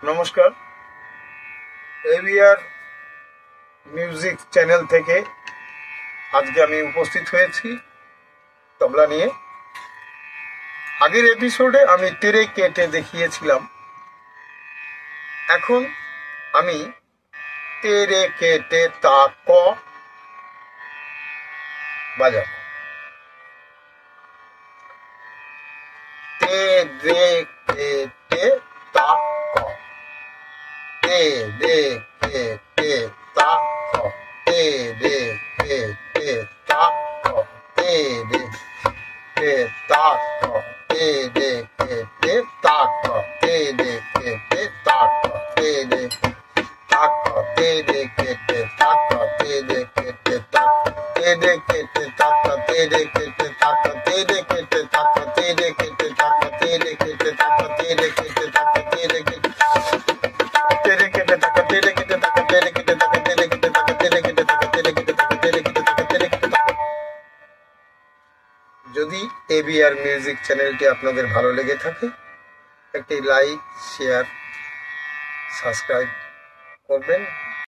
নমস্কার, AVR music channel থেকে আজকে আমি উপস্থিত হয়েছি তবলা নিয়ে। আগের এপিসোডে আমি তেরে কেটে দেখিয়েছিলাম, এখন আমি তেরে কেটে তা ক বাজাবো। তে রে কেটে তা ক, তে রে কেটে তা ক, তে রে কেটে তা ক, তে রে কে তা ক, তে রে কেটে তা ক, তে রে কেটে তা ক, তে রে তা ক, তে রে কেটে তা ক, তে রে কেটে তা ক, তে রে কেটে তা ক, তে রে কেটে তা ক, তে রে কেটে তা ক, তে রে কেটে তা ক, তে রে কেটে তা ক, তে রে কেটে তা ক, তে রে কেটে तेरे केटे तक तेरे केटे तक तेरे केटे तक तेरे केटे तक तेरे केटे तक तेरे केटे तक तेरे केटे तक तेरे केटे तक। যদি এবিআর মিউজিক চ্যানেলটি আপনাদের ভালো লেগে থাকে একটি লাইক, শেয়ার, সাবস্ক্রাইব করবেন।